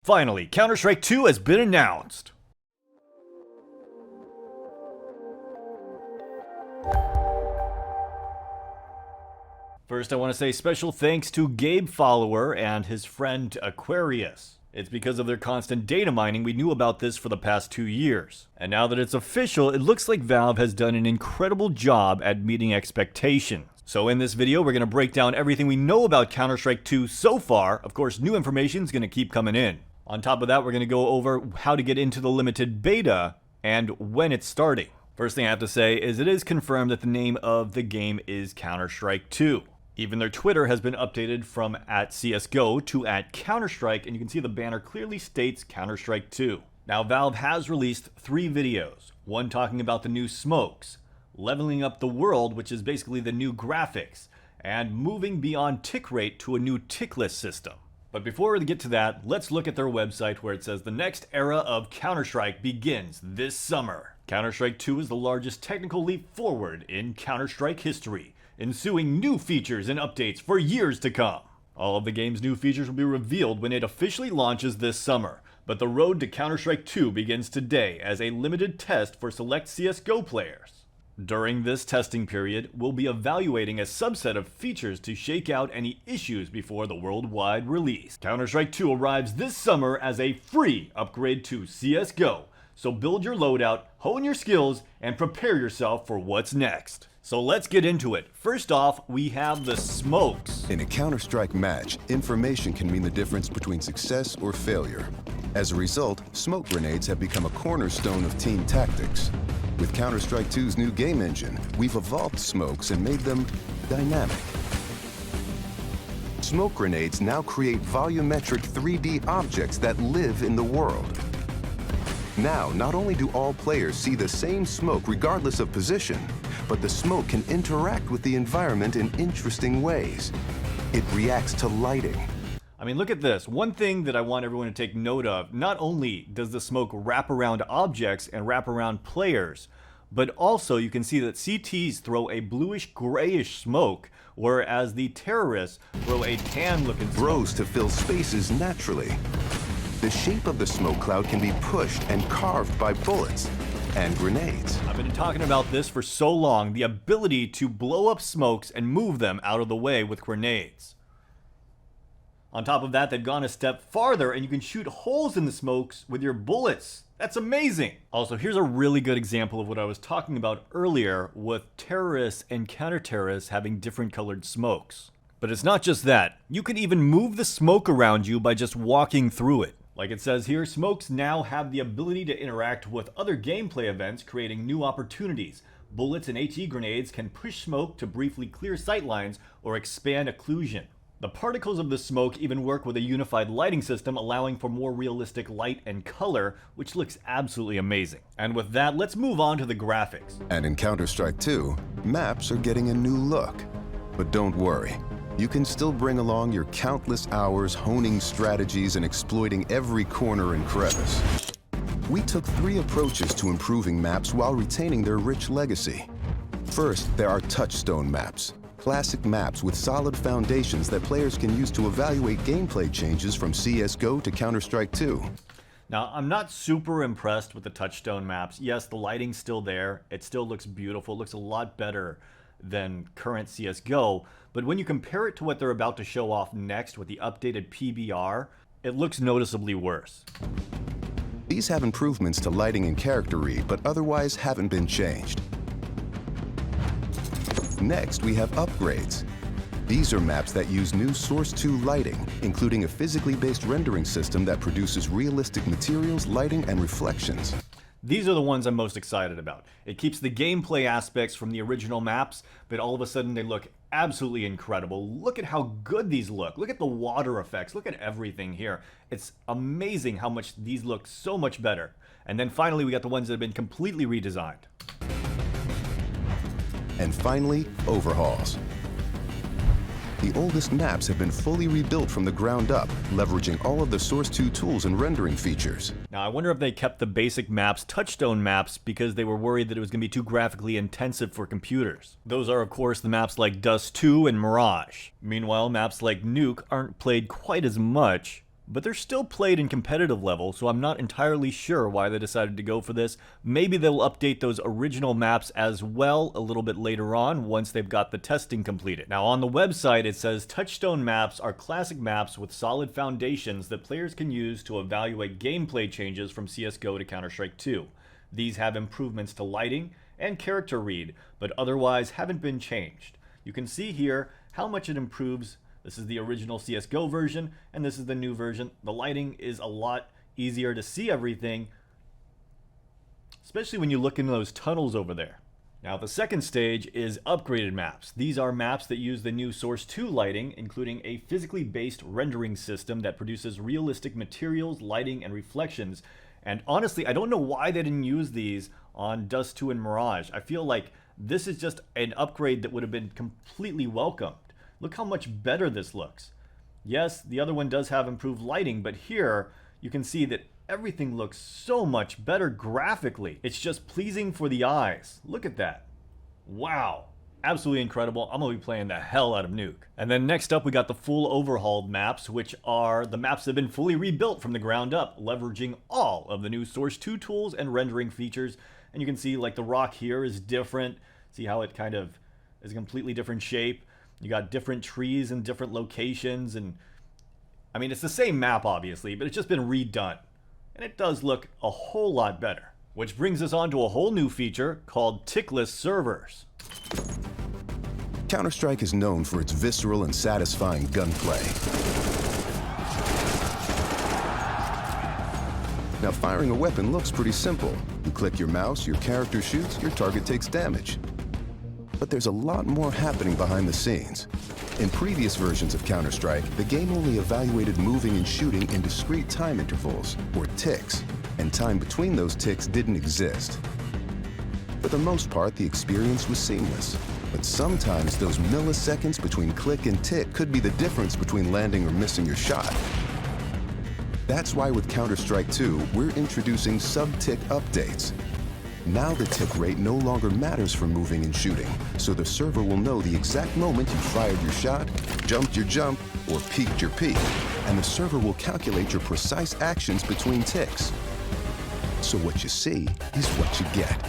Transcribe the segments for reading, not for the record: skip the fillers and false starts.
Finally, Counter-Strike 2 has been announced. First, I want to say special thanks to Gabe Follower and his friend Aquarius. It's because of their constant data mining we knew about this for the past 2 years. And now that it's official, it looks like Valve has done an incredible job at meeting expectations. So in this video, we're going to break down everything we know about Counter-Strike 2 so far. Of course, new information is going to keep coming in. On top of that, we're going to go over how to get into the limited beta and when it's starting. First thing I have to say is it is confirmed that the name of the game is Counter-Strike 2. Even their Twitter has been updated from @CSGO to @Counter-Strike, and you can see the banner clearly states Counter-Strike 2. Now, Valve has released 3 videos. One talking about the new smokes, leveling up the world, which is basically the new graphics, and moving beyond tick rate to a new tickless system. But before we get to that, let's look at their website where it says the next era of Counter-Strike begins this summer. Counter-Strike 2 is the largest technical leap forward in Counter-Strike history, ensuing new features and updates for years to come. All of the game's new features will be revealed when it officially launches this summer, but the road to Counter-Strike 2 begins today as a limited test for select CSGO players. During this testing period, we'll be evaluating a subset of features to shake out any issues before the worldwide release. Counter-Strike 2 arrives this summer as a free upgrade to CSGO, so build your loadout, hone your skills, and prepare yourself for what's next. So let's get into it. First off, we have the smokes. In a Counter-Strike match, information can mean the difference between success or failure. As a result, smoke grenades have become a cornerstone of team tactics. With Counter-Strike 2's new game engine, we've evolved smokes and made them dynamic. Smoke grenades now create volumetric 3D objects that live in the world. Now, not only do all players see the same smoke regardless of position, but the smoke can interact with the environment in interesting ways. It reacts to lighting. I mean, look at this. One thing that I want everyone to take note of, not only does the smoke wrap around objects and wrap around players, but also you can see that CTs throw a bluish grayish smoke, whereas the terrorists throw a tan looking smoke. Grows to fill spaces naturally. The shape of the smoke cloud can be pushed and carved by bullets and grenades. I've been talking about this for so long, the ability to blow up smokes and move them out of the way with grenades. On top of that, they've gone a step farther and you can shoot holes in the smokes with your bullets. That's amazing. Also, here's a really good example of what I was talking about earlier with terrorists and counter-terrorists having different colored smokes. But it's not just that. You can even move the smoke around you by just walking through it. Like it says here, smokes now have the ability to interact with other gameplay events, creating new opportunities. Bullets and HE grenades can push smoke to briefly clear sightlines or expand occlusion. The particles of the smoke even work with a unified lighting system, allowing for more realistic light and color, which looks absolutely amazing. And with that, let's move on to the graphics. And in Counter-Strike 2, maps are getting a new look. But don't worry, you can still bring along your countless hours honing strategies and exploiting every corner and crevice. We took 3 approaches to improving maps while retaining their rich legacy. First, there are touchstone maps. Classic maps with solid foundations that players can use to evaluate gameplay changes from CSGO to Counter-Strike 2. Now, I'm not super impressed with the touchstone maps. Yes, the lighting's still there. It still looks beautiful. It looks a lot better than current CSGO. But when you compare it to what they're about to show off next with the updated PBR, it looks noticeably worse. These have improvements to lighting and character read, but otherwise haven't been changed. Next, we have upgrades. These are maps that use new Source 2 lighting, including a physically based rendering system that produces realistic materials, lighting, and reflections. These are the ones I'm most excited about. It keeps the gameplay aspects from the original maps, but all of a sudden they look absolutely incredible. Look at how good these look. Look at the water effects. Look at everything here. It's amazing how much these look so much better. And then finally, we got the ones that have been completely redesigned. And finally, overhauls. The oldest maps have been fully rebuilt from the ground up, leveraging all of the Source 2 tools and rendering features. Now, I wonder if they kept the basic maps, touchstone maps, because they were worried that it was going to be too graphically intensive for computers. Those are, of course, the maps like Dust 2 and Mirage. Meanwhile, maps like Nuke aren't played quite as much, but they're still played in competitive level, so I'm not entirely sure why they decided to go for this. Maybe they'll update those original maps as well a little bit later on once they've got the testing completed. Now on the website it says Touchstone maps are classic maps with solid foundations that players can use to evaluate gameplay changes from CSGO to Counter-Strike 2. These have improvements to lighting and character read, but otherwise haven't been changed. You can see here how much it improves. This is the original CSGO version, and this is the new version. The lighting is a lot easier to see everything, especially when you look into those tunnels over there. Now the second stage is upgraded maps. These are maps that use the new Source 2 lighting, including a physically based rendering system that produces realistic materials, lighting, and reflections. And honestly, I don't know why they didn't use these on Dust 2 and Mirage. I feel like this is just an upgrade that would have been completely welcomed. Look how much better this looks. Yes, the other one does have improved lighting, but here you can see that everything looks so much better graphically. It's just pleasing for the eyes. Look at that. Wow. Absolutely incredible. I'm going to be playing the hell out of Nuke. And then next up we got the full overhauled maps, which are the maps that have been fully rebuilt from the ground up, leveraging all of the new Source 2 tools and rendering features. And you can see like the rock here is different. See how it kind of is a completely different shape. You got different trees in different locations, and I mean, it's the same map obviously, but it's just been redone. And it does look a whole lot better. Which brings us on to a whole new feature called tickless servers. Counter-Strike is known for its visceral and satisfying gunplay. Now, firing a weapon looks pretty simple. You click your mouse, your character shoots, your target takes damage. But there's a lot more happening behind the scenes. In previous versions of Counter-Strike, the game only evaluated moving and shooting in discrete time intervals, or ticks, and time between those ticks didn't exist. For the most part, the experience was seamless, but sometimes those milliseconds between click and tick could be the difference between landing or missing your shot. That's why with Counter-Strike 2, we're introducing sub-tick updates. Now the tick rate no longer matters for moving and shooting, so the server will know the exact moment you fired your shot, jumped your jump, or peeked your peek, and the server will calculate your precise actions between ticks. So what you see is what you get.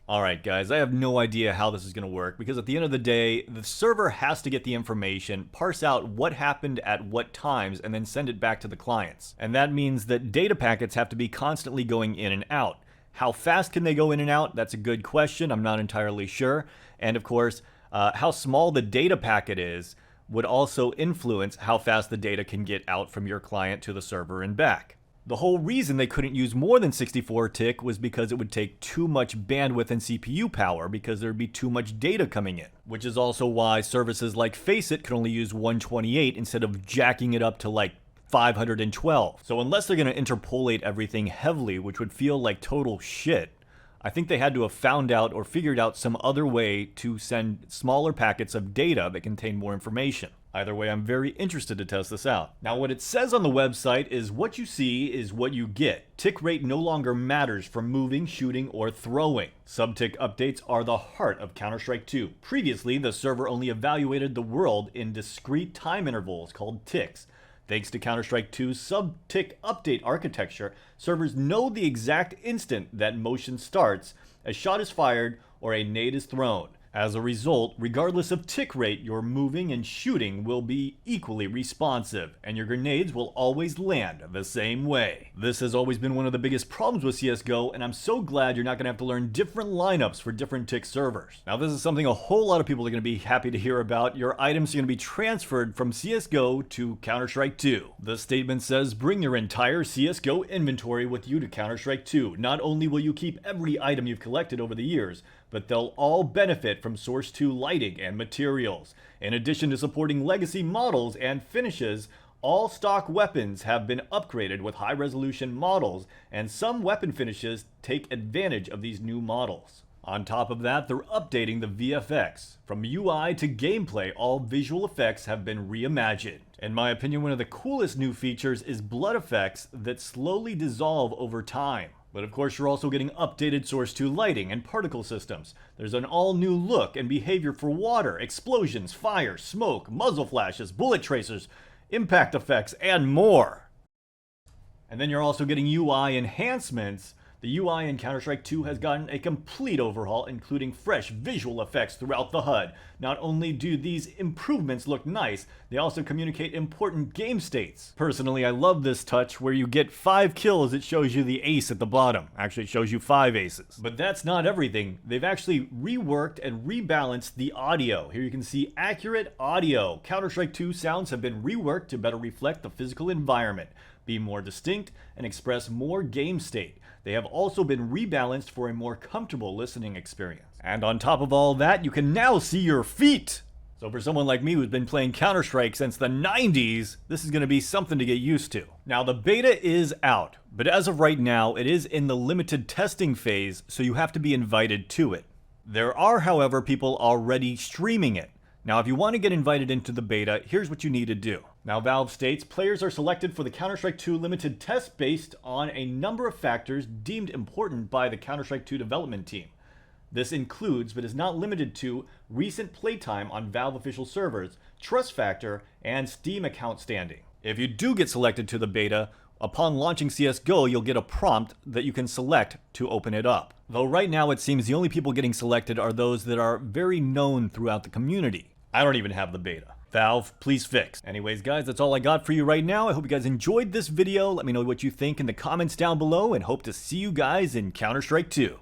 Alright guys, I have no idea how this is going to work, because at the end of the day, the server has to get the information, parse out what happened at what times, and then send it back to the clients. And that means that data packets have to be constantly going in and out. How fast can they go in and out? That's a good question. I'm not entirely sure. And of course, how small the data packet is would also influence how fast the data can get out from your client to the server and back. The whole reason they couldn't use more than 64 tick was because it would take too much bandwidth and CPU power, because there'd be too much data coming in. Which is also why services like Faceit could only use 128 instead of jacking it up to like 512. So unless they're going to interpolate everything heavily, which would feel like total shit, I think they had to have found out or figured out some other way to send smaller packets of data that contain more information. Either way, I'm very interested to test this out. Now, what it says on the website is what you see is what you get. Tick rate no longer matters for moving, shooting, or throwing. Sub-tick updates are the heart of Counter-Strike 2. Previously, the server only evaluated the world in discrete time intervals called ticks. Thanks to Counter-Strike 2's sub-tick update architecture, servers know the exact instant that motion starts, a shot is fired, or a nade is thrown. As a result, regardless of tick rate, your moving and shooting will be equally responsive, and your grenades will always land the same way. This has always been one of the biggest problems with CSGO, and I'm so glad you're not going to have to learn different lineups for different tick servers. Now, this is something a whole lot of people are going to be happy to hear about. Your items are going to be transferred from CSGO to Counter-Strike 2. The statement says, bring your entire CSGO inventory with you to Counter-Strike 2. Not only will you keep every item you've collected over the years, but they'll all benefit from Source 2 lighting and materials. In addition to supporting legacy models and finishes, all stock weapons have been upgraded with high-resolution models, and some weapon finishes take advantage of these new models. On top of that, they're updating the VFX. From UI to gameplay, all visual effects have been reimagined. In my opinion, one of the coolest new features is blood effects that slowly dissolve over time. But of course, you're also getting updated Source 2 lighting and particle systems. There's an all-new look and behavior for water, explosions, fire, smoke, muzzle flashes, bullet tracers, impact effects, and more. And then you're also getting UI enhancements. The UI in Counter-Strike 2 has gotten a complete overhaul, including fresh visual effects throughout the HUD. Not only do these improvements look nice, they also communicate important game states. Personally, I love this touch where you get 5 kills, it shows you the ace at the bottom. Actually, it shows you 5 aces. But that's not everything. They've actually reworked and rebalanced the audio. Here you can see accurate audio. Counter-Strike 2 sounds have been reworked to better reflect the physical environment, be more distinct, and express more game state. They have also been rebalanced for a more comfortable listening experience. And on top of all that, you can now see your feet! So for someone like me who's been playing Counter-Strike since the 90s, this is going to be something to get used to. Now the beta is out, but as of right now, it is in the limited testing phase, so you have to be invited to it. There are, however, people already streaming it. Now, if you want to get invited into the beta, here's what you need to do. Now, Valve states players are selected for the Counter-Strike 2 limited test based on a number of factors deemed important by the Counter-Strike 2 development team. This includes, but is not limited to, recent playtime on Valve official servers, trust factor, and Steam account standing. If you do get selected to the beta, upon launching CSGO, you'll get a prompt that you can select to open it up. Though right now it seems the only people getting selected are those that are very known throughout the community. I don't even have the beta. Valve, please fix. Anyways, guys, that's all I got for you right now. I hope you guys enjoyed this video. Let me know what you think in the comments down below, and hope to see you guys in Counter-Strike 2.